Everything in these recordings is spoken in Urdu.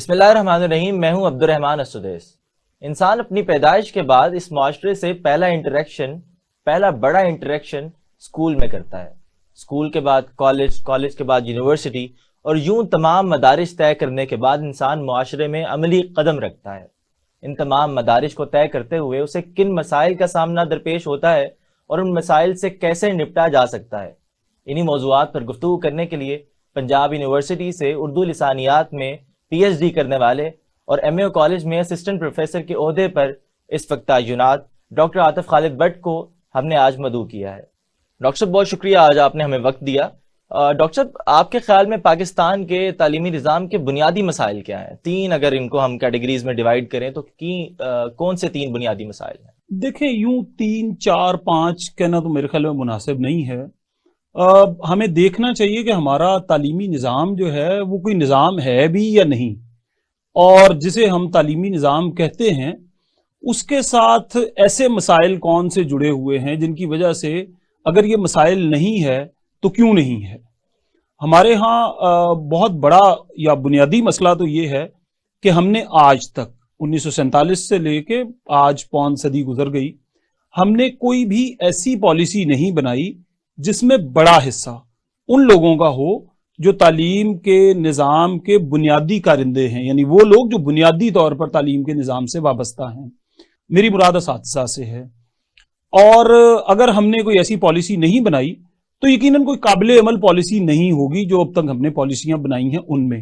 بسم اللہ الرحمن الرحیم. میں ہوں عبد الرحمن السدیس. انسان اپنی پیدائش کے بعد اس معاشرے سے پہلا بڑا انٹریکشن اسکول میں کرتا ہے. اسکول کے بعد کالج کے بعد یونیورسٹی، اور یوں تمام مدارج طے کرنے کے بعد انسان معاشرے میں عملی قدم رکھتا ہے. ان تمام مدارج کو طے کرتے ہوئے اسے کن مسائل کا سامنا درپیش ہوتا ہے اور ان مسائل سے کیسے نپٹا جا سکتا ہے، انہی موضوعات پر گفتگو کرنے کے لیے پنجاب یونیورسٹی سے اردو لسانیات میں پی ایچ ڈی کرنے والے اور ایم اے کالج میں اسسٹنٹ پروفیسر کے عہدے پر اس وقت تعینات ڈاکٹر عاطف خالد بٹ کو ہم نے آج مدعو کیا ہے. ڈاکٹر صاحب بہت شکریہ، آج آپ نے ہمیں وقت دیا. ڈاکٹر صاحب، آپ کے خیال میں پاکستان کے تعلیمی نظام کے بنیادی مسائل کیا ہیں؟ تین اگر ان کو ہم کیٹیگریز میں ڈیوائیڈ کریں تو کون سے تین بنیادی مسائل ہیں؟ دیکھیں، یوں 3 4 5 کہنا تو میرے خیال میں مناسب نہیں ہے. ہمیں دیکھنا چاہیے کہ ہمارا تعلیمی نظام جو ہے وہ کوئی نظام ہے بھی یا نہیں، اور جسے ہم تعلیمی نظام کہتے ہیں اس کے ساتھ ایسے مسائل کون سے جڑے ہوئے ہیں جن کی وجہ سے اگر یہ مسائل نہیں ہے تو کیوں نہیں ہے. ہمارے ہاں بہت بڑا یا بنیادی مسئلہ تو یہ ہے کہ ہم نے آج تک 1947 سے لے کے آج پون صدی گزر گئی، ہم نے کوئی بھی ایسی پالیسی نہیں بنائی جس میں بڑا حصہ ان لوگوں کا ہو جو تعلیم کے نظام کے بنیادی کارندے ہیں، یعنی وہ لوگ جو بنیادی طور پر تعلیم کے نظام سے وابستہ ہیں. میری مراد اساتذہ سے ہے. اور اگر ہم نے کوئی ایسی پالیسی نہیں بنائی تو یقیناً کوئی قابل عمل پالیسی نہیں ہوگی جو اب تک ہم نے پالیسیاں بنائی ہیں ان میں.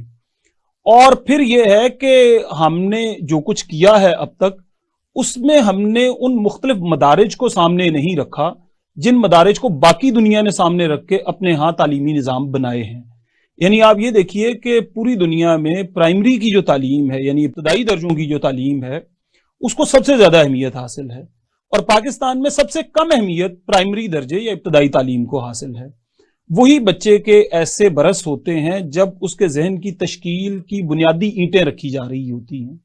اور پھر یہ ہے کہ ہم نے جو کچھ کیا ہے اب تک اس میں ہم نے ان مختلف مدارج کو سامنے نہیں رکھا جن مدارج کو باقی دنیا نے سامنے رکھ کے اپنے ہاں تعلیمی نظام بنائے ہیں. یعنی آپ یہ دیکھیے کہ پوری دنیا میں پرائمری کی جو تعلیم ہے، یعنی ابتدائی درجوں کی جو تعلیم ہے، اس کو سب سے زیادہ اہمیت حاصل ہے، اور پاکستان میں سب سے کم اہمیت پرائمری درجے یا ابتدائی تعلیم کو حاصل ہے. وہی بچے کے ایسے برس ہوتے ہیں جب اس کے ذہن کی تشکیل کی بنیادی اینٹیں رکھی جا رہی ہوتی ہیں.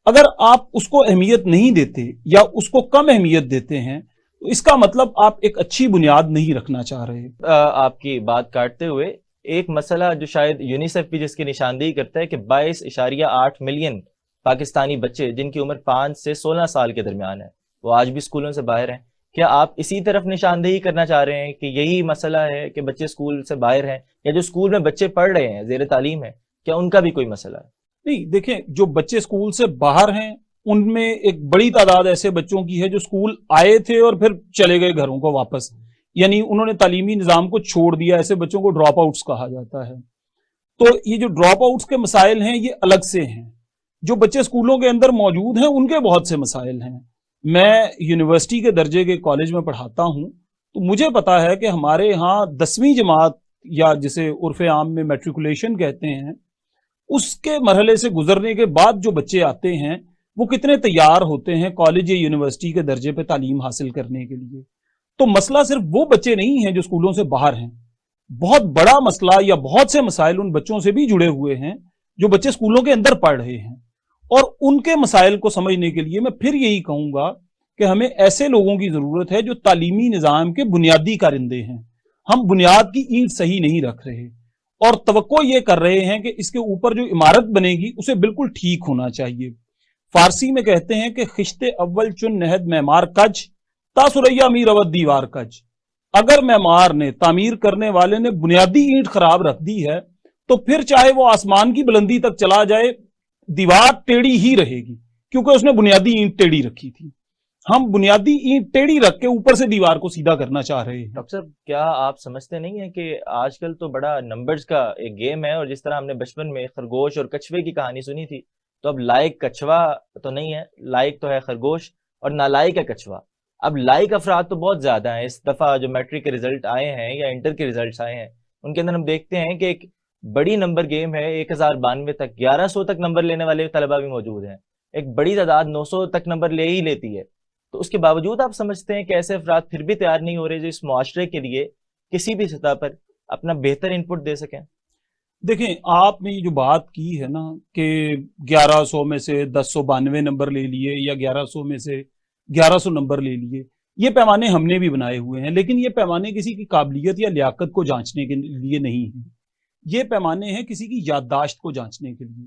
اگر آپ اس کو اہمیت نہیں دیتے یا اس کو کم اہمیت دیتے ہیں تو اس کا مطلب آپ ایک اچھی بنیاد نہیں رکھنا چاہ رہے. آپ کی بات کاٹتے ہوئے ایک مسئلہ جو شاید یونیسیف بھی جس کی نشاندہی کرتا ہے کہ 22.8 ملین پاکستانی بچے جن کی عمر 5 سے 16 سال کے درمیان ہے وہ آج بھی اسکولوں سے باہر ہیں. کیا آپ اسی طرف نشاندہی کرنا چاہ رہے ہیں کہ یہی مسئلہ ہے کہ بچے اسکول سے باہر ہیں، یا جو اسکول میں بچے پڑھ رہے ہیں زیر تعلیم ہے کیا ان کا بھی کوئی مسئلہ ہے؟ نہیں، دیکھیں، جو بچے اسکول سے باہر ہیں ان میں ایک بڑی تعداد ایسے بچوں کی ہے جو اسکول آئے تھے اور پھر چلے گئے گھروں کو واپس، یعنی انہوں نے تعلیمی نظام کو چھوڑ دیا. ایسے بچوں کو ڈراپ آؤٹس کہا جاتا ہے. تو یہ جو ڈراپ آؤٹس کے مسائل ہیں یہ الگ سے ہیں. جو بچے اسکولوں کے اندر موجود ہیں ان کے بہت سے مسائل ہیں. میں یونیورسٹی کے درجے کے کالج میں پڑھاتا ہوں تو مجھے پتا ہے کہ ہمارے ہاں 10ویں جماعت یا جسے عرف عام میں میٹریکولیشن کہتے ہیں، اس کے مرحلے سے گزرنے کے بعد جو بچے آتے ہیں وہ کتنے تیار ہوتے ہیں کالج یا یونیورسٹی کے درجے پہ تعلیم حاصل کرنے کے لیے. تو مسئلہ صرف وہ بچے نہیں ہیں جو اسکولوں سے باہر ہیں، بہت بڑا مسئلہ یا بہت سے مسائل ان بچوں سے بھی جڑے ہوئے ہیں جو بچے اسکولوں کے اندر پڑھ رہے ہیں. اور ان کے مسائل کو سمجھنے کے لیے میں پھر یہی کہوں گا کہ ہمیں ایسے لوگوں کی ضرورت ہے جو تعلیمی نظام کے بنیادی کارندے ہیں. ہم بنیاد کی اینٹ صحیح نہیں رکھ رہے اور توقع یہ کر رہے ہیں کہ اس کے اوپر جو عمارت بنے گی اسے بالکل ٹھیک ہونا چاہیے. فارسی میں کہتے ہیں کہ خشتے اول چن نہد معمار کج تا سریا می رود دیوار کج. اگر معمار نے، تعمیر کرنے والے نے بنیادی اینٹ خراب رکھ دی ہے تو پھر چاہے وہ آسمان کی بلندی تک چلا جائے دیوار ٹیڑھی ہی رہے گی، کیونکہ اس نے بنیادی اینٹ ٹیڑھی رکھی تھی. ہم بنیادی اینٹ ٹیڑھی رکھ کے اوپر سے دیوار کو سیدھا کرنا چاہ رہے ہیں. ڈاکٹر صاحب، کیا آپ سمجھتے نہیں ہیں کہ آج کل تو بڑا نمبرز کا ایک گیم ہے، اور جس طرح ہم نے بچپن میں خرگوش اور کچھوے کی کہانی سنی تھی تو اب لائق کچھوا تو نہیں ہے، لائق تو ہے خرگوش اور نالائق ہے کچھوا. اب لائق افراد تو بہت زیادہ ہیں. اس دفعہ جو میٹرک کے رزلٹ آئے ہیں یا انٹر کے رزلٹس آئے ہیں ان کے اندر ہم دیکھتے ہیں کہ ایک بڑی نمبر گیم ہے. 1092 تک 1100 تک نمبر لینے والے طلبہ بھی موجود ہیں. ایک بڑی تعداد 900 تک نمبر لے ہی لیتی ہے. تو اس کے باوجود آپ سمجھتے ہیں کہ ایسے افراد پھر بھی تیار نہیں ہو رہے جو اس معاشرے کے لیے کسی بھی سطح پر اپنا بہتر انپٹ دے سکیں؟ دیکھیں، آپ نے یہ جو بات کی ہے نا کہ 1100 میں سے 1092 نمبر لے لیے یا 1100 میں سے 1100 نمبر لے لیے، یہ پیمانے ہم نے بھی بنائے ہوئے ہیں، لیکن یہ پیمانے کسی کی قابلیت یا لیاقت کو جانچنے کے لیے نہیں ہیں. یہ پیمانے ہیں کسی کی یادداشت کو جانچنے کے لیے.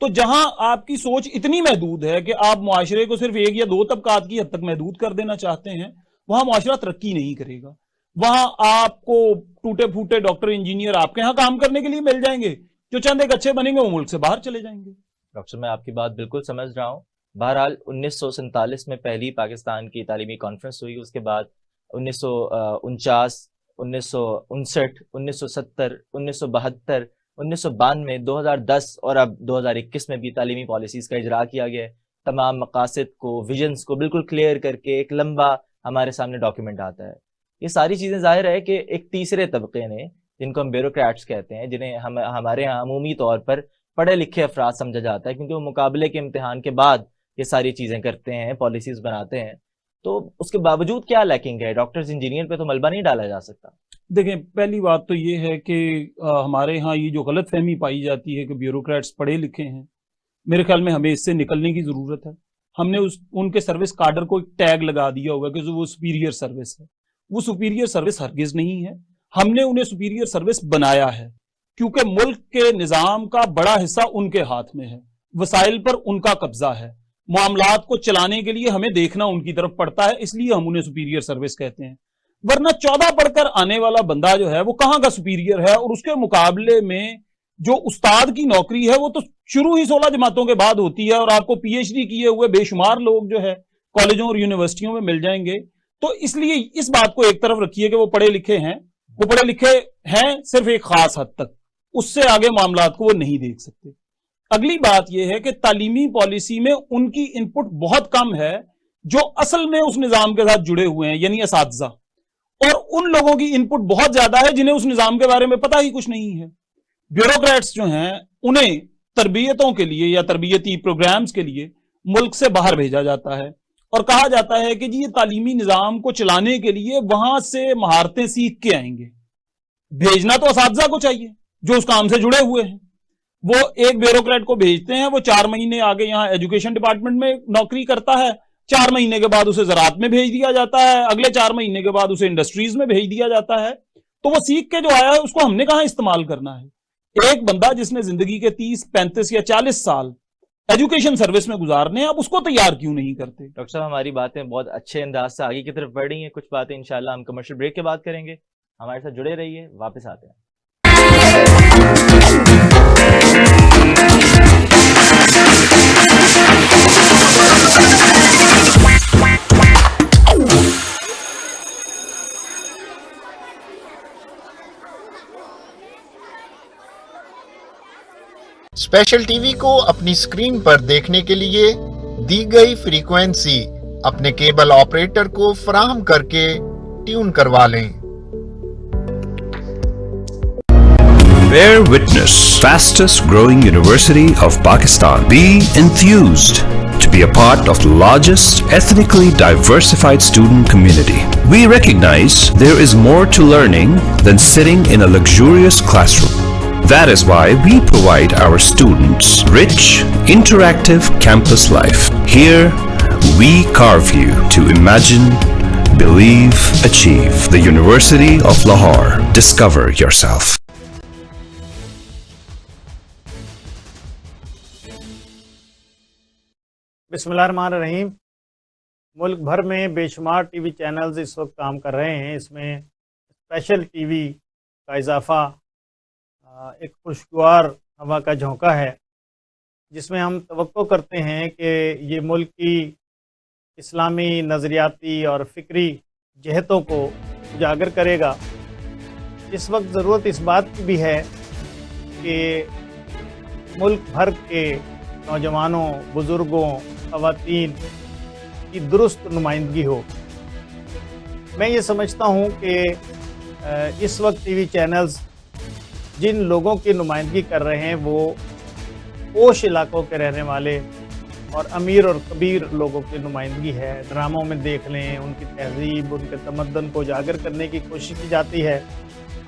تو جہاں آپ کی سوچ اتنی محدود ہے کہ آپ معاشرے کو صرف ایک یا دو طبقات کی حد تک محدود کر دینا چاہتے ہیں، وہاں معاشرہ ترقی نہیں کرے گا. وہاں آپ کو ٹوٹے پھوٹے ڈاکٹر انجینئر آپ کے ہاں کام کرنے کے لیے مل جائیں گے، جو چند ایک اچھے بنیں گے وہ ملک سے باہر چلے جائیں گے. ڈاکٹر میں آپ کی بات بالکل سمجھ رہا ہوں. بہرحال 1947 میں پہلی پاکستان کی تعلیمی کانفرنس ہوئی، اس کے بعد 1949، 1959، 1970، 1972، 1992، 2010 اور اب 2021 میں بھی تعلیمی پالیسیز کا اجرا کیا گیا ہے. تمام مقاصد کو، ویژنز کو بالکل کلیئر کر کے ایک لمبا ہمارے سامنے ڈاکیومنٹ آتا ہے. یہ ساری چیزیں ظاہر ہے کہ ایک تیسرے طبقے نے، جن کو ہم بیوروکریٹس کہتے ہیں، جنہیں ہمارے یہاں عمومی طور پر پڑھے لکھے افراد سمجھا جاتا ہے، کیونکہ وہ مقابلے کے امتحان کے بعد یہ ساری چیزیں کرتے ہیں، پالیسیز بناتے ہیں. تو اس کے باوجود کیا لیکنگ ہے؟ ڈاکٹرز انجینئر پہ تو ملبہ نہیں ڈالا جا سکتا. دیکھیں، پہلی بات تو یہ ہے کہ ہمارے ہاں یہ جو غلط فہمی پائی جاتی ہے کہ بیوروکریٹس پڑھے لکھے ہیں، میرے خیال میں ہمیں اس سے نکلنے کی ضرورت ہے. ہم نے ان کے سروس کارڈر کو ایک ٹیگ لگا دیا ہوگا کہ وہ سپیریئر سروس ہے. وہ سپیریئر سروس ہرگز نہیں ہے. ہم نے انہیں سپیریئر سروس بنایا ہے کیونکہ ملک کے نظام کا بڑا حصہ ان کے ہاتھ میں ہے، وسائل پر ان کا قبضہ ہے. معاملات کو چلانے کے لیے ہمیں دیکھنا ان کی طرف پڑتا ہے، اس لیے ہم انہیں سپیریئر سروس کہتے ہیں. ورنہ 14 پڑھ کر آنے والا بندہ جو ہے وہ کہاں کا سپیریئر ہے؟ اور اس کے مقابلے میں جو استاد کی نوکری ہے وہ تو شروع ہی 16 جماعتوں کے بعد ہوتی ہے، اور آپ کو پی ایچ ڈی کیے ہوئے بے شمار لوگ جو ہے کالجوں اور یونیورسٹیوں میں مل جائیں گے. تو اس لیے اس بات کو ایک طرف رکھیے کہ وہ پڑھے لکھے ہیں، وہ پڑھے لکھے ہیں صرف ایک خاص حد تک، اس سے آگے معاملات کو وہ نہیں دیکھ سکتے. اگلی بات یہ ہے کہ تعلیمی پالیسی میں ان کی ان پٹ بہت کم ہے جو اصل میں اس نظام کے ساتھ جڑے ہوئے ہیں، یعنی اساتذہ، اور ان لوگوں کی ان پٹ بہت زیادہ ہے جنہیں اس نظام کے بارے میں پتہ ہی کچھ نہیں ہے. بیوروکریٹس جو ہیں انہیں تربیتوں کے لیے یا تربیتی پروگرامز کے لیے ملک سے باہر بھیجا جاتا ہے اور کہا جاتا ہے کہ جی یہ تعلیمی نظام کو چلانے کے لیے وہاں سے مہارتیں سیکھ کے آئیں گے. بھیجنا تو اساتذہ کو چاہیے جو اس کام سے جڑے ہوئے ہیں. وہ ایک بیوروکریٹ کو بھیجتے ہیں، وہ 4 مہینے آگے یہاں ایجوکیشن ڈپارٹمنٹ میں نوکری کرتا ہے، 4 مہینے کے بعد اسے زراعت میں بھیج دیا جاتا ہے، اگلے 4 مہینے کے بعد اسے انڈسٹریز میں بھیج دیا جاتا ہے. تو وہ سیکھ کے جو آیا ہے اس کو ہم نے کہاں استعمال کرنا ہے؟ ایک بندہ جس نے زندگی کے 30، 35 یا 40 سال ایجوکیشن سروس میں گزارنے ہیں، اب اس کو تیار کیوں نہیں کرتے؟ ڈاکٹر صاحب ہماری باتیں بہت اچھے انداز سے آگے کی طرف بڑھ رہی ہیں. کچھ باتیں انشاءاللہ ہم کمرشل بریک کے بعد کریں گے. ہمارے ساتھ جڑے رہیے، واپس آتے ہیں. اسپیشل ٹی وی کو اپنی اسکرین پر دیکھنے کے لیے دی گئی فریکوینسی اپنے کیبل آپریٹر کو فراہم کر کے ٹیون کروا لیں. Bear witness, fastest growing university of Pakistan. Be enthused to be a part of the largest ethnically diversified student community. We recognize there is more to learning than sitting in a luxurious classroom. That is why we provide our students rich, interactive campus life. Here, we carve you to imagine, believe, achieve. The University of Lahore. Discover yourself. بسم اللہ الرحمن الرحیم. ملک بھر میں بے شمار ٹی وی چینلز اس وقت کام کر رہے ہیں. اس میں اسپیشل ٹی وی کا اضافہ ایک خوشگوار ہوا کا جھونکا ہے، جس میں ہم توقع کرتے ہیں کہ یہ ملک کی اسلامی نظریاتی اور فکری جہتوں کو اجاگر کرے گا. اس وقت ضرورت اس بات کی بھی ہے کہ ملک بھر کے نوجوانوں، بزرگوں، خواتین کی درست نمائندگی ہو. میں یہ سمجھتا ہوں کہ اس وقت ٹی وی چینلز جن لوگوں کی نمائندگی کر رہے ہیں وہ پوش علاقوں کے رہنے والے اور امیر اور کبیر لوگوں کی نمائندگی ہے. ڈراموں میں دیکھ لیں، ان کی تہذیب، ان کے تمدن کو اجاگر کرنے کی کوشش کی جاتی ہے.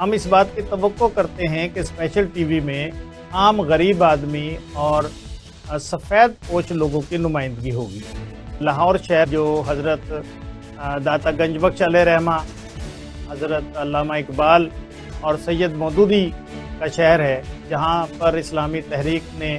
ہم اس بات کی توقع کرتے ہیں کہ اسپیشل ٹی وی میں عام غریب آدمی اور سفید پوش لوگوں کی نمائندگی ہوگی. لاہور شہر جو حضرت داتا گنج بخش علیہ رحمہ، حضرت علامہ اقبال اور سید مودودی کا شہر ہے، جہاں پر اسلامی تحریک نے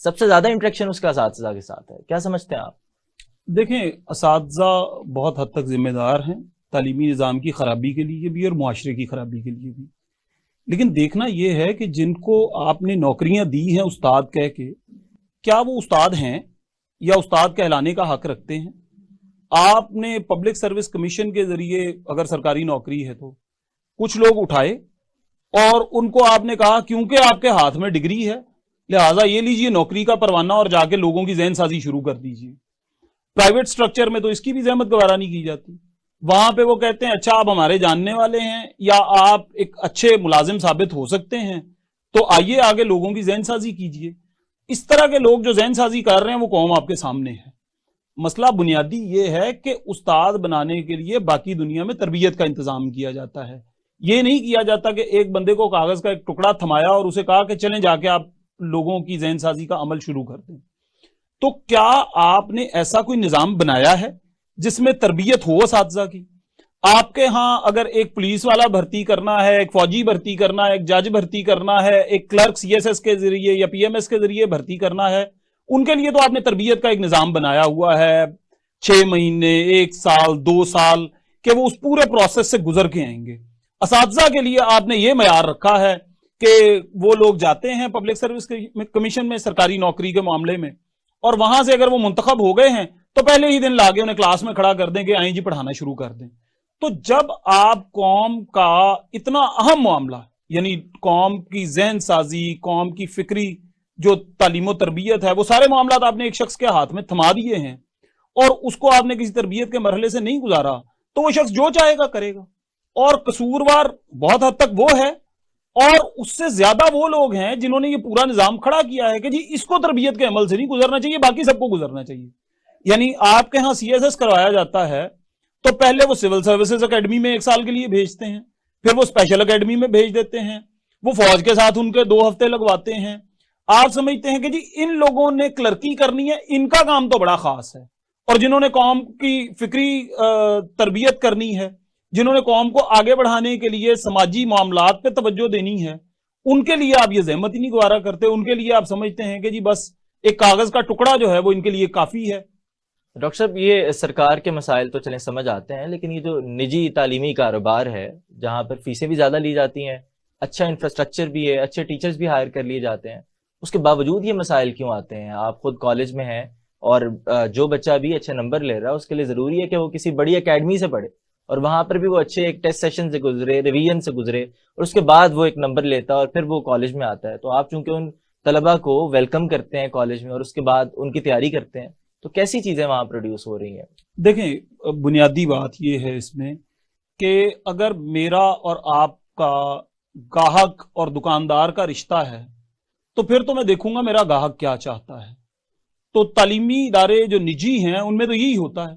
سب سے زیادہ انٹریکشن اس کا اساتذہ کے ساتھ ہے. کیا سمجھتے ہیں آپ؟ دیکھیں اساتذہ بہت حد تک ذمہ دار ہیں تعلیمی نظام کی خرابی کے لیے بھی اور معاشرے کی خرابی کے لیے بھی. لیکن دیکھنا یہ ہے کہ جن کو آپ نے نوکریاں دی ہیں استاد کہہ کے، کیا وہ استاد ہیں یا استاد کہلانے کا حق رکھتے ہیں؟ آپ نے پبلک سروس کمیشن کے ذریعے اگر سرکاری نوکری ہے تو کچھ لوگ اٹھائے اور ان کو آپ نے کہا کیونکہ آپ کے ہاتھ میں ڈگری ہے لہٰذا یہ لیجئے نوکری کا پروانہ اور جا کے لوگوں کی ذہن سازی شروع کر دیجئے. پرائیویٹ سٹرکچر میں تو اس کی بھی زحمت گوارا نہیں کی جاتی. وہاں پہ وہ کہتے ہیں اچھا آپ ہمارے جاننے والے ہیں یا آپ ایک اچھے ملازم ثابت ہو سکتے ہیں تو آئیے آگے لوگوں کی ذہن سازی کیجئے. اس طرح کے لوگ جو ذہن سازی کر رہے ہیں وہ قوم آپ کے سامنے ہے. مسئلہ بنیادی یہ ہے کہ استاد بنانے کے لیے باقی دنیا میں تربیت کا انتظام کیا جاتا ہے. یہ نہیں کیا جاتا کہ ایک بندے کو کاغذ کا ایک ٹکڑا تھمایا اور اسے کہا کہ چلیں جا کے آپ لوگوں کی ذہن سازی کا عمل شروع کر دیں. تو کیا آپ نے ایسا کوئی نظام بنایا ہے جس میں تربیت ہو اساتذہ کی؟ آپ کے ہاں اگر ایک پولیس والا بھرتی کرنا ہے، ایک فوجی بھرتی کرنا ہے، ایک جج بھرتی کرنا ہے، ایک کلرک CSS کے ذریعے یا PMS کے ذریعے بھرتی کرنا ہے، ان کے لیے تو آپ نے تربیت کا ایک نظام بنایا ہوا ہے 6 مہینے 1 سال 2 سال کہ وہ اس پورے پروسیس سے گزر کے آئیں گے. اساتذہ کے لیے آپ نے یہ معیار رکھا ہے کہ وہ لوگ جاتے ہیں پبلک سروس کمیشن میں سرکاری نوکری کے معاملے میں اور وہاں سے اگر وہ منتخب ہو گئے ہیں تو پہلے ہی دن لاگے انہیں کلاس میں کھڑا کر دیں کہ آئیں جی پڑھانا شروع کر دیں. تو جب آپ قوم کا اتنا اہم معاملہ یعنی قوم کی ذہن سازی، قوم کی فکری جو تعلیم و تربیت ہے، وہ سارے معاملات آپ نے ایک شخص کے ہاتھ میں تھما دیے ہیں اور اس کو آپ نے کسی تربیت کے مرحلے سے نہیں گزارا تو وہ شخص جو چاہے گا کرے گا. اور قصوروار بہت حد تک وہ ہے اور اس سے زیادہ وہ لوگ ہیں جنہوں نے یہ پورا نظام کھڑا کیا ہے کہ جی اس کو تربیت کے عمل سے نہیں گزرنا چاہیے، باقی سب کو گزرنا چاہیے. یعنی آپ کے ہاں CSS کروایا جاتا ہے تو پہلے وہ سول سروسز اکیڈمی میں 1 سال کے لیے بھیجتے ہیں، پھر وہ اسپیشل اکیڈمی میں بھیج دیتے ہیں، وہ فوج کے ساتھ ان کے 2 ہفتے لگواتے ہیں. آپ سمجھتے ہیں کہ جی ان لوگوں نے کلرکی کرنی ہے، ان کا کام تو بڑا خاص ہے، اور جنہوں نے قوم کی فکری تربیت کرنی ہے، جنہوں نے قوم کو آگے بڑھانے کے لیے سماجی معاملات پہ توجہ دینی ہے، ان کے لیے آپ یہ زحمت ہی نہیں گوارا کرتے. ان کے لیے آپ سمجھتے ہیں کہ جی بس ایک کاغذ کا ٹکڑا جو ہے وہ ان کے لیے کافی ہے. ڈاکٹر صاحب یہ سرکار کے مسائل تو چلیں سمجھ آتے ہیں، لیکن یہ جو نجی تعلیمی کاروبار ہے جہاں پر فیسیں بھی زیادہ لی جاتی ہیں، اچھا انفراسٹرکچر بھی ہے، اچھے ٹیچرز بھی ہائر کر لیے جاتے ہیں، اس کے باوجود یہ مسائل کیوں آتے ہیں؟ آپ خود کالج میں ہیں اور جو بچہ بھی اچھے نمبر لے رہا ہے اس کے لیے ضروری ہے کہ وہ کسی بڑی اکیڈمی سے پڑھے اور وہاں پر بھی وہ اچھے ایک ٹیسٹ سیشن سے گزرے، ریویژن سے گزرے اور اس کے بعد وہ ایک نمبر لیتا ہے اور پھر وہ کالج میں آتا ہے. تو آپ چونکہ ان طلبہ کو ویلکم کرتے ہیں کالج میں اور اس کے بعد ان کی تیاری کرتے ہیں، تو کیسی چیزیں وہاں پروڈیوس ہو رہی ہیں؟ دیکھیں بنیادی بات یہ ہے اس میں کہ اگر میرا اور آپ کا گاہک اور دکاندار کا رشتہ ہے تو پھر تو میں دیکھوں گا میرا گاہک کیا چاہتا ہے. تو تعلیمی ادارے جو نجی ہیں ان میں تو یہی ہوتا ہے،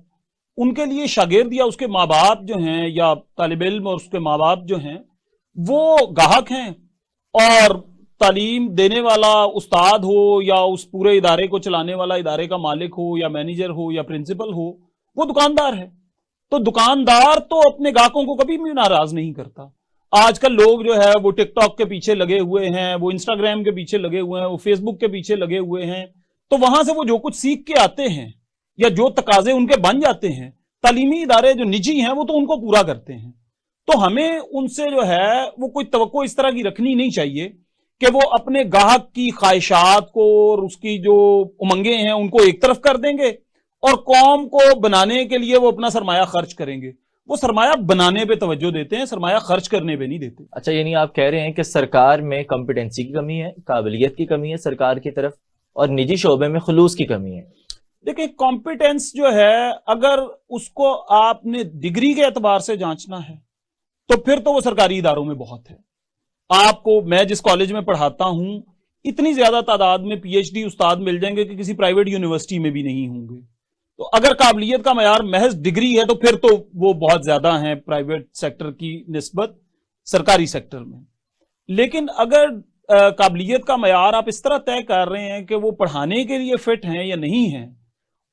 ان کے لیے شاگرد یا اس کے ماں باپ جو ہیں یا طالب علم اور اس کے ماں باپ جو ہیں وہ گاہک ہیں، اور تعلیم دینے والا استاد ہو یا اس پورے ادارے کو چلانے والا ادارے کا مالک ہو یا مینیجر ہو یا پرنسپل ہو وہ دکاندار ہے. تو دکاندار تو اپنے گاہکوں کو کبھی بھی ناراض نہیں کرتا. آج کل لوگ جو ہے وہ ٹک ٹاک کے پیچھے لگے ہوئے ہیں، وہ انسٹاگرام کے پیچھے لگے ہوئے ہیں، وہ فیس بک کے پیچھے لگے ہوئے ہیں، تو وہاں سے وہ جو کچھ سیکھ کے آتے ہیں یا جو تقاضے ان کے بن جاتے ہیں، تعلیمی ادارے جو نجی ہیں وہ تو ان کو پورا کرتے ہیں. تو ہمیں ان سے جو ہے وہ کوئی توقع اس طرح کی رکھنی نہیں چاہیے کہ وہ اپنے گاہک کی خواہشات کو اور اس کی جو امنگیں ہیں ان کو ایک طرف کر دیں گے اور قوم کو بنانے کے لیے وہ اپنا سرمایہ خرچ کریں گے. وہ سرمایہ بنانے پہ توجہ دیتے ہیں، سرمایہ خرچ کرنے پہ نہیں دیتے. اچھا، یعنی آپ کہہ رہے ہیں کہ سرکار میں کمپیٹنسی کی کمی ہے، قابلیت کی کمی ہے سرکار کی طرف، اور نجی شعبے میں خلوص کی کمی ہے. دیکھیں کمپیٹنس جو ہے اگر اس کو آپ نے ڈگری کے اعتبار سے جانچنا ہے تو پھر تو وہ سرکاری اداروں میں بہت ہے. آپ کو میں جس کالج میں پڑھاتا ہوں اتنی زیادہ تعداد میں PhD استاد مل جائیں گے کہ کسی پرائیویٹ یونیورسٹی میں بھی نہیں ہوں گے. تو اگر قابلیت کا معیار محض ڈگری ہے تو پھر تو وہ بہت زیادہ ہیں پرائیویٹ سیکٹر کی نسبت سرکاری سیکٹر میں. لیکن اگر قابلیت کا معیار آپ اس طرح طے کر رہے ہیں کہ وہ پڑھانے کے لیے فٹ ہیں یا نہیں ہیں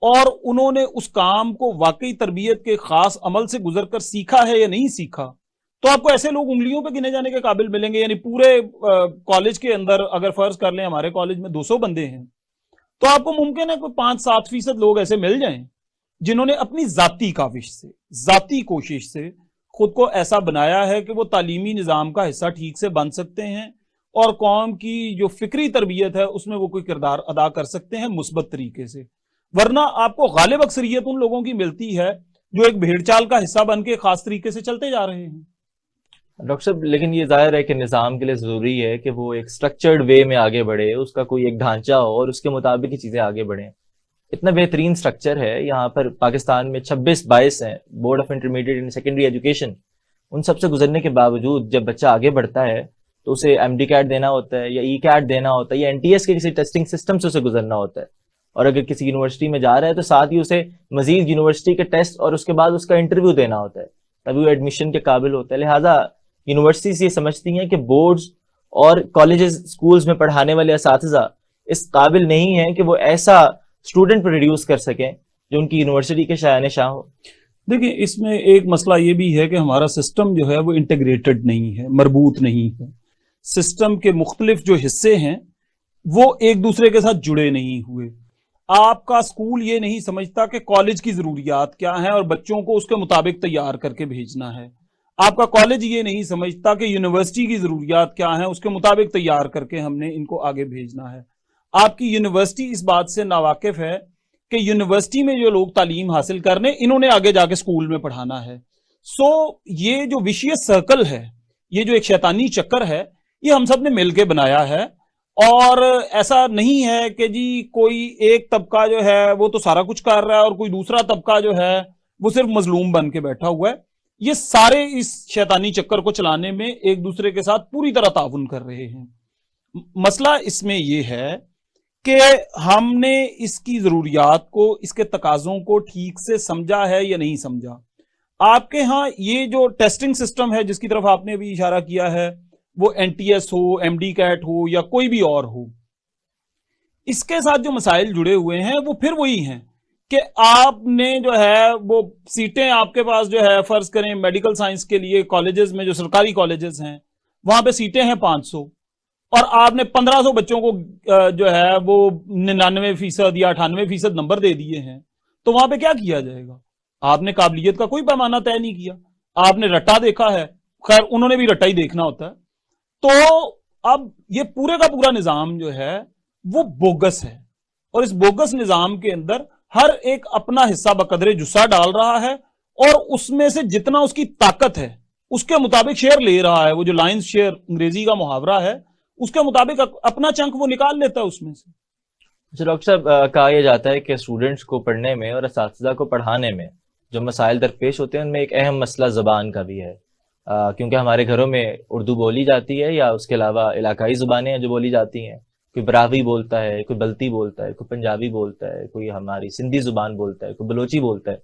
اور انہوں نے اس کام کو واقعی تربیت کے خاص عمل سے گزر کر سیکھا ہے یا نہیں سیکھا، تو آپ کو ایسے لوگ انگلیوں پہ گنے جانے کے قابل ملیں گے. یعنی پورے کالج کے اندر اگر فرض کر لیں ہمارے کالج میں 200 بندے ہیں تو آپ کو ممکن ہے کوئی 5-7% لوگ ایسے مل جائیں جنہوں نے اپنی ذاتی کاوش سے، ذاتی کوشش سے خود کو ایسا بنایا ہے کہ وہ تعلیمی نظام کا حصہ ٹھیک سے بن سکتے ہیں اور قوم کی جو فکری تربیت ہے اس میں وہ کوئی کردار ادا کر سکتے ہیں مثبت طریقے سے. ورنہ آپ کو غالب اکثریت ان لوگوں کی ملتی ہے جو ایک بھیڑ چال کا حصہ بن کے خاص طریقے سے چلتے جا رہے ہیں. ڈاکٹر صاحب لیکن یہ ظاہر ہے کہ نظام کے لیے ضروری ہے کہ وہ ایک سٹرکچرڈ وے میں آگے بڑھے، اس کا کوئی ایک ڈھانچہ ہو اور اس کے مطابق ہی چیزیں آگے بڑھیں. اتنا بہترین سٹرکچر ہے یہاں پر پاکستان میں 26-22 ہیں board of intermediate and secondary education. ان سب سے گزرنے کے باوجود جب بچہ آگے بڑھتا ہے تو اسے ایم ڈی کیٹ دینا ہوتا ہے یا ای کیٹ دینا ہوتا ہے یا این ٹی ایس کے کسی ٹیسٹنگ سسٹم سے اسے گزرنا ہوتا ہے. اور اگر کسی یونیورسٹی میں جا رہا ہے تو ساتھ ہی اسے مزید یونیورسٹی کے ٹیسٹ اور اس کے بعد اس کا انٹرویو دینا ہوتا ہے تبھی وہ ایڈمیشن کے قابل ہوتا ہے. لہٰذا یونیورسٹیز یہ سمجھتی ہیں کہ بورڈز اور کالجز اسکولز میں پڑھانے والے اساتذہ اس قابل نہیں ہیں کہ وہ ایسا اسٹوڈنٹ پروڈیوس کر سکیں جو ان کی یونیورسٹی کے شایان شاہ ہو. دیکھیں اس میں ایک مسئلہ یہ بھی ہے کہ ہمارا سسٹم جو ہے وہ انٹیگریٹڈ نہیں ہے، مربوط نہیں ہے. سسٹم کے مختلف جو حصے ہیں وہ ایک دوسرے کے ساتھ جڑے نہیں ہوئے. آپ کا اسکول یہ نہیں سمجھتا کہ کالج کی ضروریات کیا ہیں اور بچوں کو اس کے مطابق تیار کر کے بھیجنا ہے. آپ کا کالج یہ نہیں سمجھتا کہ یونیورسٹی کی ضروریات کیا ہیں اس کے مطابق تیار کر کے ہم نے ان کو آگے بھیجنا ہے. آپ کی یونیورسٹی اس بات سے ناواقف ہے کہ یونیورسٹی میں جو لوگ تعلیم حاصل کرنے انہوں نے آگے جا کے اسکول میں پڑھانا ہے. یہ جو وشیس سرکل ہے، یہ جو ایک شیطانی چکر ہے، یہ ہم سب نے مل کے بنایا ہے. اور ایسا نہیں ہے کہ جی کوئی ایک طبقہ جو ہے وہ تو سارا کچھ کر رہا ہے اور کوئی دوسرا طبقہ جو ہے وہ صرف مظلوم بن کے بیٹھا ہوا ہے. یہ سارے اس شیطانی چکر کو چلانے میں ایک دوسرے کے ساتھ پوری طرح تعاون کر رہے ہیں. مسئلہ اس میں یہ ہے کہ ہم نے اس کی ضروریات کو، اس کے تقاضوں کو ٹھیک سے سمجھا ہے یا نہیں سمجھا. آپ کے ہاں یہ جو ٹیسٹنگ سسٹم ہے جس کی طرف آپ نے بھی اشارہ کیا ہے، وہ این ٹی ایس ہو، ایم ڈی کیٹ ہو یا کوئی بھی اور ہو، اس کے ساتھ جو مسائل جڑے ہوئے ہیں وہ پھر وہی ہیں کہ آپ نے جو ہے وہ سیٹیں آپ کے پاس جو ہے فرض کریں میڈیکل سائنس کے لیے کالجز میں جو سرکاری کالجز ہیں وہاں پہ سیٹیں ہیں 500 اور آپ نے 1500 بچوں کو جو ہے وہ 99% یا 98% نمبر دے دیے ہیں، تو وہاں پہ کیا کیا جائے گا؟ آپ نے قابلیت کا کوئی پیمانہ طے نہیں کیا، آپ نے رٹا دیکھا ہے. خیر انہوں نے بھی رٹا ہی دیکھنا ہوتا ہے. تو اب یہ پورے کا پورا نظام جو ہے وہ بوگس ہے اور اس بوگس نظام کے اندر ہر ایک اپنا حصہ بقدر جسہ ڈال رہا ہے اور اس میں سے جتنا اس کی طاقت ہے اس کے مطابق شیئر لے رہا ہے. وہ جو لائنز شیئر انگریزی کا محاورہ ہے اس کے مطابق اپنا چنک وہ نکال لیتا ہے اس میں سے. اچھا ڈاکٹر صاحب، کہا یہ جاتا ہے کہ اسٹوڈنٹس کو پڑھنے میں اور اساتذہ کو پڑھانے میں جو مسائل درپیش ہوتے ہیں ان میں ایک اہم مسئلہ زبان کا بھی ہے، کیونکہ ہمارے گھروں میں اردو بولی جاتی ہے یا اس کے علاوہ علاقائی زبانیں ہیں جو بولی جاتی ہیں. کوئی براوی بولتا ہے، کوئی بلتی بولتا ہے، کوئی پنجابی بولتا ہے، کوئی ہماری سندھی زبان بولتا ہے، کوئی بلوچی بولتا ہے.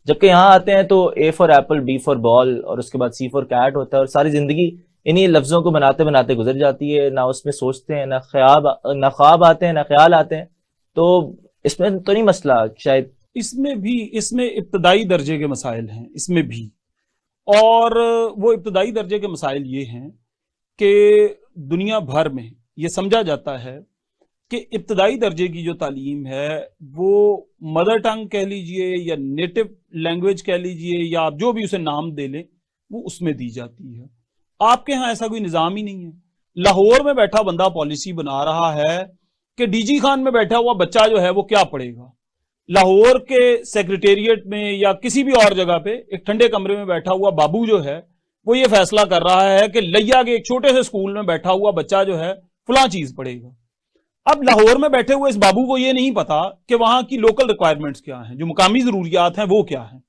جبکہ یہاں آتے ہیں تو اے فار ایپل، بی فار بال اور اس کے بعد سی فار کیٹ ہوتا ہے اور ساری زندگی انہی لفظوں کو بناتے بناتے گزر جاتی ہے. نہ اس میں سوچتے ہیں، نہ خواب آتے ہیں، نہ خیال آتے ہیں. تو اس میں تو نہیں مسئلہ شاید؟ اس میں ابتدائی درجے کے مسائل ہیں اس میں بھی، اور وہ ابتدائی درجے کے مسائل یہ ہیں کہ دنیا بھر میں یہ سمجھا جاتا ہے کہ ابتدائی درجے کی جو تعلیم ہے وہ مدر ٹنگ کہہ لیجئے یا نیٹو لینگویج کہہ لیجئے یا آپ جو بھی اسے نام دے لیں وہ اس میں دی جاتی ہے. آپ کے ہاں ایسا کوئی نظام ہی نہیں ہے. لاہور میں بیٹھا بندہ پالیسی بنا رہا ہے کہ ڈی جی خان میں بیٹھا ہوا بچہ جو ہے وہ کیا پڑھے گا. لاہور کے سیکریٹریٹ میں یا کسی بھی اور جگہ پہ ایک ٹھنڈے کمرے میں بیٹھا ہوا بابو جو ہے وہ یہ فیصلہ کر رہا ہے کہ لیا کے ایک چھوٹے سے سکول میں بیٹھا ہوا بچہ جو ہے فلاں چیز پڑھے گا. اب لاہور میں بیٹھے ہوئے اس بابو کو یہ نہیں پتا کہ وہاں کی لوکل ریکوائرمنٹس کیا ہیں، جو مقامی ضروریات ہیں وہ کیا ہیں.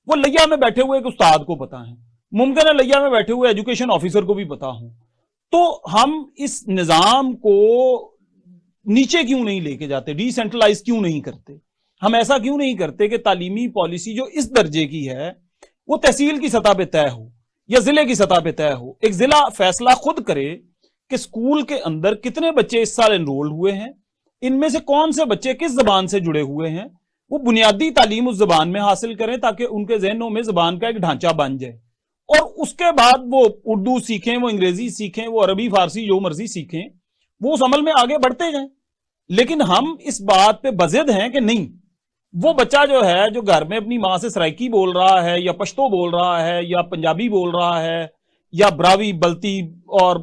وہ لیا میں بیٹھے ہوئے ایک استاد کو پتا ہے، ممکن ہے لیا میں بیٹھے ہوئے ایجوکیشن آفیسر کو بھی پتا ہوں. تو ہم اس نظام کو نیچے کیوں نہیں لے کے جاتے، ڈی سینٹرلائز کیوں نہیں کرتے؟ ہم ایسا کیوں نہیں کرتے کہ تعلیمی پالیسی جو اس درجے کی ہے وہ تحصیل کی سطح پہ طے ہو یا ضلع کی سطح پہ طے ہو. ایک ضلع فیصلہ خود کرے کہ سکول کے اندر کتنے بچے اس سال انرول ہوئے ہیں، ان میں سے کون سے بچے کس زبان سے جڑے ہوئے ہیں، وہ بنیادی تعلیم اس زبان میں حاصل کریں تاکہ ان کے ذہنوں میں زبان کا ایک ڈھانچہ بن جائے، اور اس کے بعد وہ اردو سیکھیں، وہ انگریزی سیکھیں، وہ عربی فارسی جو مرضی سیکھیں، وہ اس عمل میں آگے بڑھتے جائیں. لیکن ہم اس بات پہ بضد ہیں کہ نہیں، وہ بچہ جو ہے جو گھر میں اپنی ماں سے سرائکی بول رہا ہے یا پشتو بول رہا ہے یا پنجابی بول رہا ہے یا براوی بلتی اور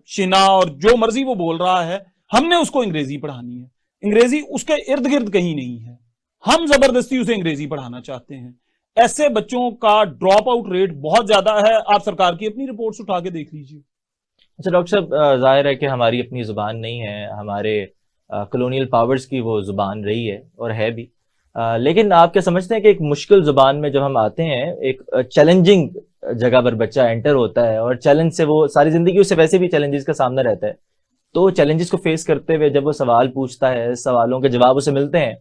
شنا اور جو مرضی وہ بول رہا ہے، ہم نے اس کو انگریزی پڑھانی ہے. انگریزی اس کے ارد گرد کہیں نہیں ہے، ہم زبردستی اسے انگریزی پڑھانا چاہتے ہیں. ایسے بچوں کا ڈراپ آؤٹ ریٹ بہت زیادہ ہے. آپ سرکار کی اپنی رپورٹس اٹھا کے دیکھ لیجیے. اچھا ڈاکٹر صاحب، ظاہر ہے کہ ہماری اپنی زبان نہیں ہے، ہمارے کلونیل پاورز کی وہ زبان رہی ہے اور ہے بھی، لیکن آپ کیا سمجھتے ہیں کہ ایک مشکل زبان میں جب ہم آتے ہیں، ایک چیلنجنگ جگہ پر بچہ انٹر ہوتا ہے اور چیلنج سے وہ ساری زندگی اسے ویسے بھی چیلنجز کا سامنا رہتا ہے، تو چیلنجز کو فیس کرتے ہوئے جب وہ سوال پوچھتا ہے، سوالوں کے جواب اسے ملتے ہیں،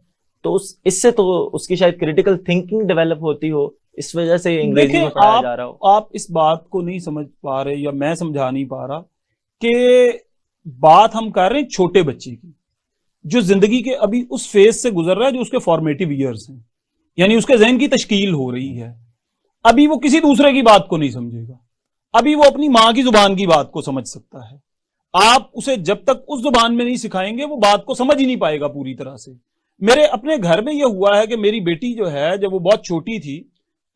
تو اس سے تو اس کی شاید کریٹیکل تھنکنگ ڈیولپ ہوتی ہو، اس وجہ سے انگریزی میں پڑھایا جا رہا ہو. آپ اس بات کو نہیں سمجھ پا رہے یا میں سمجھا نہیں پا رہا کہ بات ہم کر رہے ہیں چھوٹے بچے کی جو زندگی کے ابھی اس فیز سے گزر رہا ہے جو اس کے فارمیٹیو ایئرز ہیں، یعنی اس کے ذہن کی تشکیل ہو رہی ہے. ابھی وہ کسی دوسرے کی بات کو نہیں سمجھے گا، ابھی وہ اپنی ماں کی زبان کی بات کو سمجھ سکتا ہے. آپ اسے جب تک اس زبان میں نہیں سکھائیں گے وہ بات کو سمجھ ہی نہیں پائے گا پوری طرح سے. میرے اپنے گھر میں یہ ہوا ہے کہ میری بیٹی جو ہے جب وہ بہت چھوٹی تھی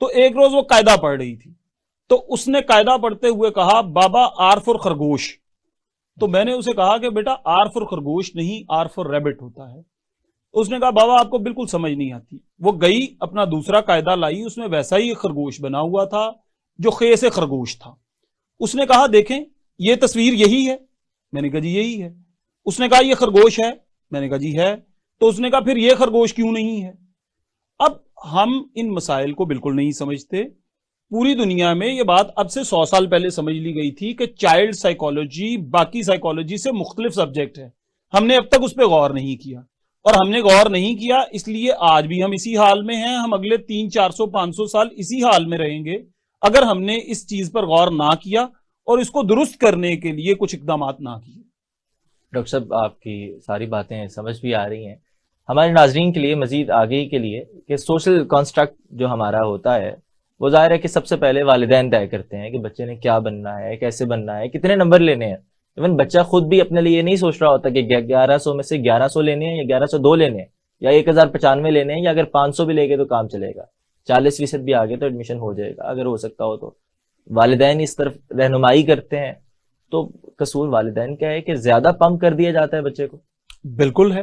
تو ایک روز وہ قاعدہ پڑھ رہی تھی، تو اس نے قاعدہ پڑھتے ہوئے کہا بابا آر فور خرگوش. تو میں نے اسے کہا کہ بیٹا آر فور خرگوش نہیں، آر فور ریبٹ ہوتا ہے. اس نے کہا بابا آپ کو بالکل سمجھ نہیں آتی. وہ گئی اپنا دوسرا قاعدہ لائی، اس میں ویسا ہی خرگوش بنا ہوا تھا جو خے سے خرگوش تھا. اس نے کہا دیکھیں یہ تصویر یہی ہے. میں نے کہا جی یہی ہے. اس نے کہا یہ خرگوش ہے. میں نے کہا جی ہے. تو اس نے کہا پھر یہ خرگوش کیوں نہیں ہے؟ اب ہم ان مسائل کو بالکل نہیں سمجھتے. پوری دنیا میں یہ بات اب سے 100 سال پہلے سمجھ لی گئی تھی کہ چائلڈ سائیکالوجی باقی سائیکالوجی سے مختلف سبجیکٹ ہے. ہم نے اب تک اس پہ غور نہیں کیا، اور ہم نے غور نہیں کیا اس لیے آج بھی ہم اسی حال میں ہیں. ہم اگلے 300 400 500 سال اسی حال میں رہیں گے اگر ہم نے اس چیز پر غور نہ کیا اور اس کو درست کرنے کے لیے کچھ اقدامات نہ کیے. ڈاکٹر صاحب آپ کی ساری باتیں سمجھ بھی آ رہی ہیں. ہمارے ناظرین کے لیے مزید آگے کے لیے کہ سوشل کنسٹرکٹ جو ہمارا ہوتا ہے وہ ظاہر ہے کہ سب سے پہلے والدین طے کرتے ہیں کہ بچے نے کیا بننا ہے، کیسے بننا ہے، کتنے نمبر لینے ہیں. ایون بچہ خود بھی اپنے لیے نہیں سوچ رہا ہوتا کہ 1100 میں سے 1100 لینے ہیں یا 1102 لینے ہیں یا 1095 لینے ہیں، یا اگر 500 بھی لے گئے تو کام چلے گا، 40% بھی آگے تو ایڈمیشن ہو جائے گا اگر ہو سکتا ہو تو. والدین اس طرف رہنمائی کرتے ہیں، تو قصور والدین کا ہے کہ زیادہ پمپ کر دیا جاتا ہے بچے کو. بالکل ہے.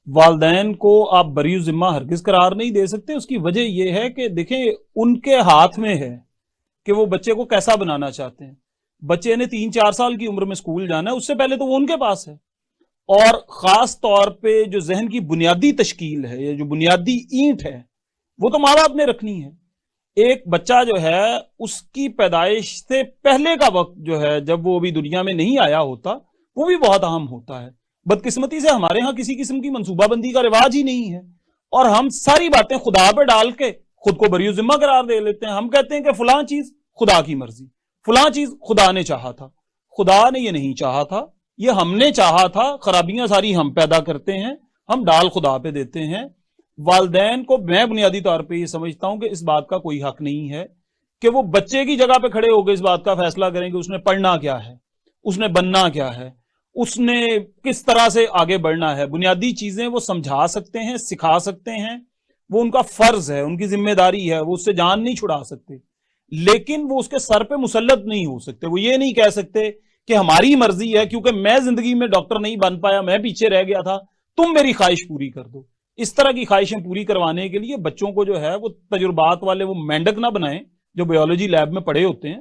والدین کو آپ بری ذمہ ہرگز قرار نہیں دے سکتے. اس کی وجہ یہ ہے کہ دیکھیں ان کے ہاتھ میں ہے کہ وہ بچے کو کیسا بنانا چاہتے ہیں. بچے نے 3-4 سال کی عمر میں اسکول جانا ہے، اس سے پہلے تو وہ ان کے پاس ہے. اور خاص طور پہ جو ذہن کی بنیادی تشکیل ہے یا جو بنیادی اینٹ ہے وہ تو ماں باپ نے رکھنی ہے. ایک بچہ جو ہے اس کی پیدائش سے پہلے کا وقت جو ہے جب وہ ابھی دنیا میں نہیں آیا ہوتا وہ بھی بہت اہم ہوتا ہے. بدقسمتی سے ہمارے ہاں کسی قسم کی منصوبہ بندی کا رواج ہی نہیں ہے، اور ہم ساری باتیں خدا پہ ڈال کے خود کو بری ذمہ قرار دے لیتے ہیں. ہم کہتے ہیں کہ فلاں چیز خدا کی مرضی، فلاں چیز خدا نے چاہا تھا. خدا نے یہ نہیں چاہا تھا، یہ ہم نے چاہا تھا. خرابیاں ساری ہم پیدا کرتے ہیں، ہم ڈال خدا پہ دیتے ہیں. والدین کو میں بنیادی طور پہ یہ سمجھتا ہوں کہ اس بات کا کوئی حق نہیں ہے کہ وہ بچے کی جگہ پہ کھڑے ہو کے اس بات کا فیصلہ کریں کہ اس نے پڑھنا کیا ہے، اس نے بننا کیا ہے، اس نے کس طرح سے آگے بڑھنا ہے. بنیادی چیزیں وہ سمجھا سکتے ہیں، سکھا سکتے ہیں، وہ ان کا فرض ہے، ان کی ذمہ داری ہے، وہ اس سے جان نہیں چھڑا سکتے، لیکن وہ اس کے سر پہ مسلط نہیں ہو سکتے. وہ یہ نہیں کہہ سکتے کہ ہماری مرضی ہے کیونکہ میں زندگی میں ڈاکٹر نہیں بن پایا، میں پیچھے رہ گیا تھا، تم میری خواہش پوری کر دو. اس طرح کی خواہشیں پوری کروانے کے لیے بچوں کو جو ہے وہ تجربات والے وہ مینڈک نہ بنائیں جو بایولوجی لیب میں پڑھے ہوتے ہیں.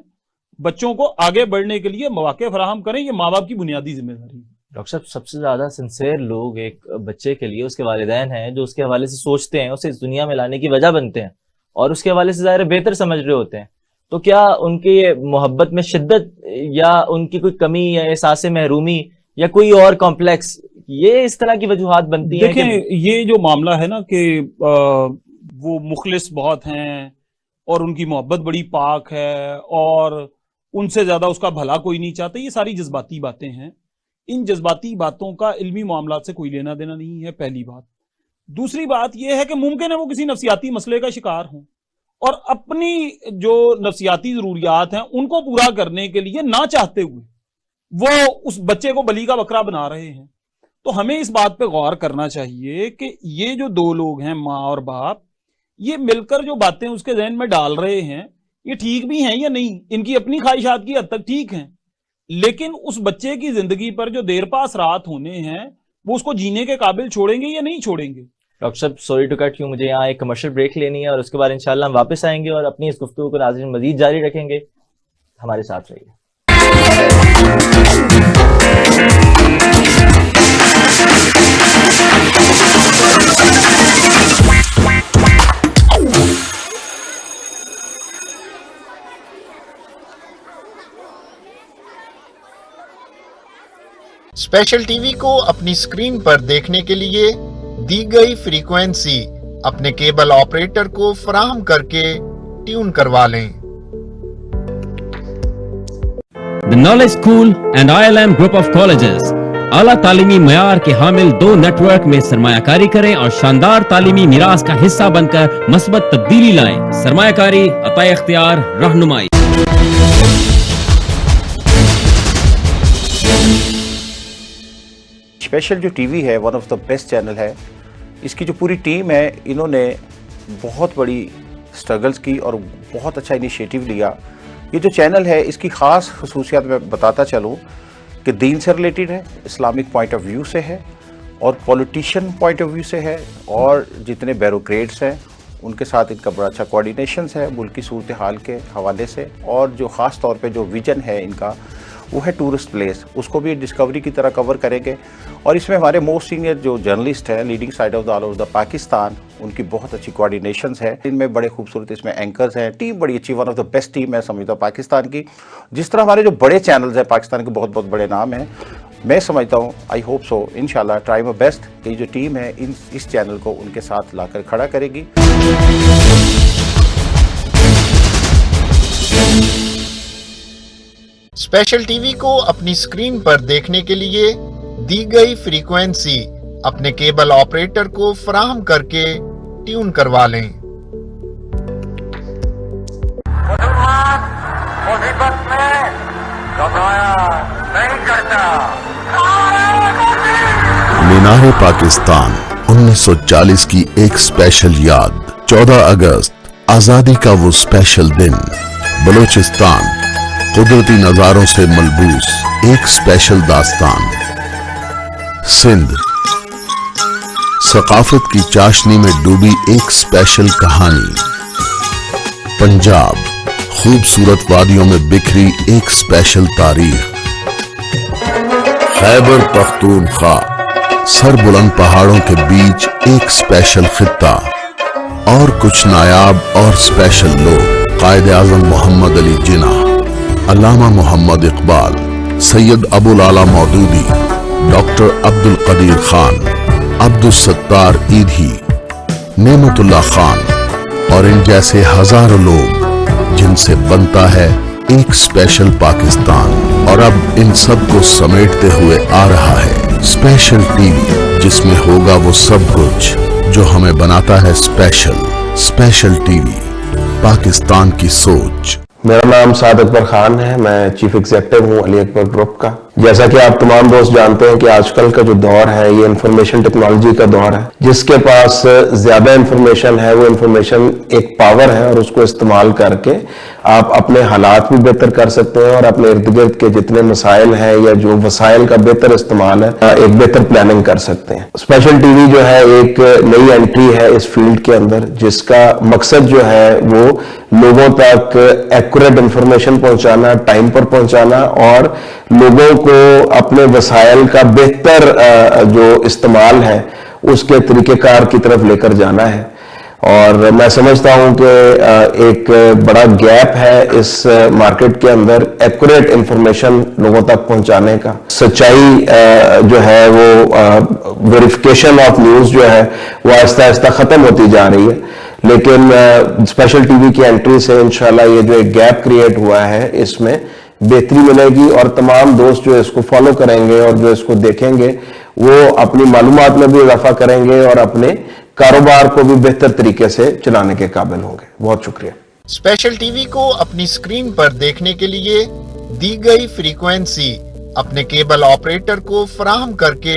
بچوں کو آگے بڑھنے کے لیے مواقع فراہم کریں، یہ ماں باپ کی بنیادی ذمہ داری ہے. ڈاکٹر صاحب سب سے زیادہ سنسیئر لوگ ایک بچے کے لیے اس کے والدین ہیں، جو اس کے حوالے سے سوچتے ہیں، اسے اس دنیا میں لانے کی وجہ بنتے ہیں اور اس کے حوالے سے ظاہر بہتر سمجھ رہے ہوتے ہیں. تو کیا ان کی محبت میں شدت یا ان کی کوئی کمی یا احساس محرومی یا کوئی اور کمپلیکس، یہ اس طرح کی وجوہات بنتی ہیں؟ دیکھیں یہ جو معاملہ ہے نا کہ وہ مخلص بہت ہیں اور ان کی محبت بڑی پاک ہے اور ان سے زیادہ اس کا بھلا کوئی نہیں چاہتا، یہ ساری جذباتی باتیں ہیں. ان جذباتی باتوں کا علمی معاملات سے کوئی لینا دینا نہیں ہے، پہلی بات. دوسری بات یہ ہے کہ ممکن ہے وہ کسی نفسیاتی مسئلے کا شکار ہوں اور اپنی جو نفسیاتی ضروریات ہیں ان کو پورا کرنے کے لیے نہ چاہتے ہوئے وہ اس بچے کو بلی کا بکرا بنا رہے ہیں. تو ہمیں اس بات پہ غور کرنا چاہیے کہ یہ جو دو لوگ ہیں ماں اور باپ، یہ مل کر جو باتیں اس کے ذہن میں ڈال رہے ہیں یہ ٹھیک بھی ہیں یا نہیں. ان کی اپنی خواہشات کی حد تک ٹھیک ہیں، لیکن اس بچے کی زندگی پر جو دیر پا اثرات ہونے ہیں وہ اس کو جینے کے قابل چھوڑیں گے یا نہیں چھوڑیں گے. ڈاکٹر صاحب سوری ٹو کٹ یو، مجھے یہاں ایک کمرشل بریک لینی ہے اور اس کے بعد انشاءاللہ ہم واپس آئیں گے اور اپنی اس گفتگو کو ناظرین مزید جاری رکھیں گے. ہمارے ساتھ رہیے. اسپیشل ٹی وی کو اپنی اسکرین پر دیکھنے کے لیے دی گئی فریکوینسی اپنے کیبل آپریٹر کو فراہم کر کے ٹیون کروا لیں. The Knowledge School and ILM Group of Colleges اعلیٰ تعلیمی معیار کے حامل دو نیٹ ورک میں سرمایہ کاری کریں اور شاندار تعلیمی میراث کا حصہ بن کر مثبت تبدیلی لائیں. سرمایہ کاری، عطا اختیار، رہنمائی. اسپیشل جو ٹی وی ہے one of the best channel ہے. اس کی جو پوری ٹیم ہے انہوں نے بہت بڑی سٹرگلز کی اور بہت اچھا انیشیٹو لیا. یہ جو چینل ہے اس کی خاص خصوصیات میں بتاتا چلوں کہ دین سے ریلیٹڈ ہے، اسلامک پوائنٹ آف ویو سے ہے اور پولیٹیشین پوائنٹ آف ویو سے ہے، اور جتنے بیوروکریٹس ہیں ان کے ساتھ ان کا بڑا اچھا کوارڈینیشنز ہے ملکی صورتحال کے حوالے سے. اور جو خاص طور پہ جو ویژن ہے ان کا وہ ہے ٹورسٹ پلیس، اس کو بھی ڈسکوری کی طرح کور کریں گے. اور اس میں ہمارے موسٹ سینئر جو جرنلسٹ ہیں leading side of the all over the Pakistan, ان کی بہت اچھی کوارڈینیشنز ہے. ان میں بڑے خوبصورت اس میں اینکرز ہیں. ٹیم بڑی اچھی، one of the best team میں سمجھتا ہوں پاکستان کی. جس طرح ہمارے جو بڑے چینلز ہیں پاکستان کے بہت بہت بڑے نام ہیں، میں سمجھتا ہوں آئی ہوپ سو انشاءاللہ ٹرائی مائی بیسٹ کہ جو ٹیم ہے اس چینل کو ان کے ساتھ لا کر کھڑا کرے گی. اسپیشل ٹی وی کو اپنی اسکرین پر دیکھنے کے لیے دی گئی فریکوینسی اپنے کیبل آپریٹر کو فراہم کر کے ٹیون کروا لیں. مسلمان مصیبت میں گھبرایا نہیں کرتا. مینار پاکستان 1940 کی ایک اسپیشل یاد. 14 اگست آزادی کا وہ اسپیشل دن. بلوچستان قدرتی نظاروں سے ملبوس ایک اسپیشل داستان. سندھ ثقافت کی چاشنی میں ڈوبی ایک اسپیشل کہانی. پنجاب خوبصورت وادیوں میں بکھری ایک اسپیشل تاریخ. خیبر پختونخوا سر بلند پہاڑوں کے بیچ ایک اسپیشل خطہ. اور کچھ نایاب اور اسپیشل لوگ: قائد اعظم محمد علی جناح، علامہ محمد اقبال، سید ابو العلا مودودی، ڈاکٹر عبد القدیر خان، عبد الستار ایدھی، نعمت اللہ خان اور ان جیسے ہزاروں لوگ جن سے بنتا ہے ایک اسپیشل پاکستان. اور اب ان سب کو سمیٹتے ہوئے آ رہا ہے اسپیشل ٹی وی، جس میں ہوگا وہ سب کچھ جو ہمیں بناتا ہے special. Special T V, Pakistan کی سوچ. میرا نام سعد اکبر خان ہے، میں چیف ایگزیکٹو ہوں علی اکبر گروپ کا. جیسا کہ آپ تمام دوست جانتے ہیں کہ آج کل کا جو دور ہے یہ انفارمیشن ٹیکنالوجی کا دور ہے. جس کے پاس زیادہ انفارمیشن ہے وہ انفارمیشن ایک پاور ہے، اور اس کو استعمال کر کے آپ اپنے حالات بھی بہتر کر سکتے ہیں اور اپنے ارد گرد کے جتنے مسائل ہیں یا جو وسائل کا بہتر استعمال ہے ایک بہتر پلاننگ کر سکتے ہیں. اسپیشل ٹی وی جو ہے ایک نئی انٹری ہے اس فیلڈ کے اندر، جس کا مقصد جو ہے وہ لوگوں تک ایکوریٹ انفارمیشن پہنچانا، ٹائم پر پہنچانا اور لوگوں کو اپنے وسائل کا بہتر جو استعمال ہے اس کے طریقہ کار کی طرف لے کر جانا ہے. اور میں سمجھتا ہوں کہ ایک بڑا گیپ ہے اس مارکیٹ کے اندر ایکوریٹ انفارمیشن لوگوں تک پہنچانے کا. سچائی جو ہے وہ ویریفیکیشن آف نیوز جو ہے وہ آہستہ آہستہ ختم ہوتی جا رہی ہے. لیکن اسپیشل ٹی وی کی انٹری سے انشاءاللہ یہ جو ایک گیپ کریٹ ہوا ہے اس میں بہتری ملے گی، اور تمام دوست جو اس کو فالو کریں گے اور جو اس کو دیکھیں گے وہ اپنی معلومات میں بھی اضافہ کریں گے اور اپنے کاروبار کو بھی بہتر طریقے سے چلانے کے قابل ہوں گے. بہت شکریہ. اسپیشل ٹی وی کو اپنی اسکرین پر دیکھنے کے لیے دی گئی فریکوینسی اپنے کیبل آپریٹر کو فراہم کر کے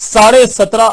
$17.5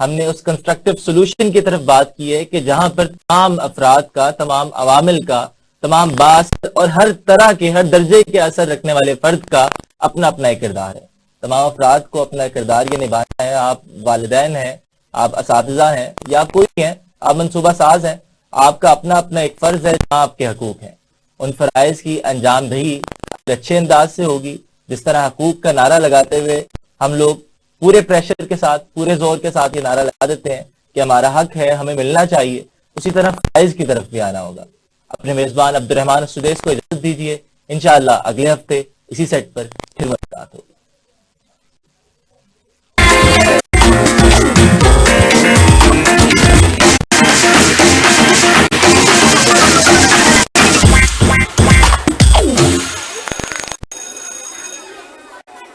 ہم نے اس کنسٹرکٹیو سولوشن کی طرف بات کی ہے کہ جہاں پر تمام افراد کا، تمام عوامل کا، تمام بااثر اور ہر طرح کے، ہر درجے کے اثر رکھنے والے فرد کا اپنا اپنا ایک کردار ہے. تمام افراد کو اپنا کردار یہ نبھانا ہے. آپ والدین ہیں، آپ اساتذہ ہیں، یا کوئی ہیں، آپ منصوبہ ساز ہیں، آپ کا اپنا اپنا ایک فرض ہے جہاں آپ کے حقوق ہیں. ان فرائض کی انجام دہی اچھے انداز سے ہوگی. جس طرح حقوق کا نعرہ لگاتے ہوئے ہم لوگ پورے پریشر کے ساتھ، پورے زور کے ساتھ یہ نعرہ لگا دیتے ہیں کہ ہمارا حق ہے، ہمیں ملنا چاہیے، اسی طرح فرائض کی طرف بھی آنا ہوگا. اپنے میزبان عبد الرحمان السدیس کو اجازت دیجیے. انشاءاللہ اگلے ہفتے اسی سیٹ پر پھر ملاقات ہوگی.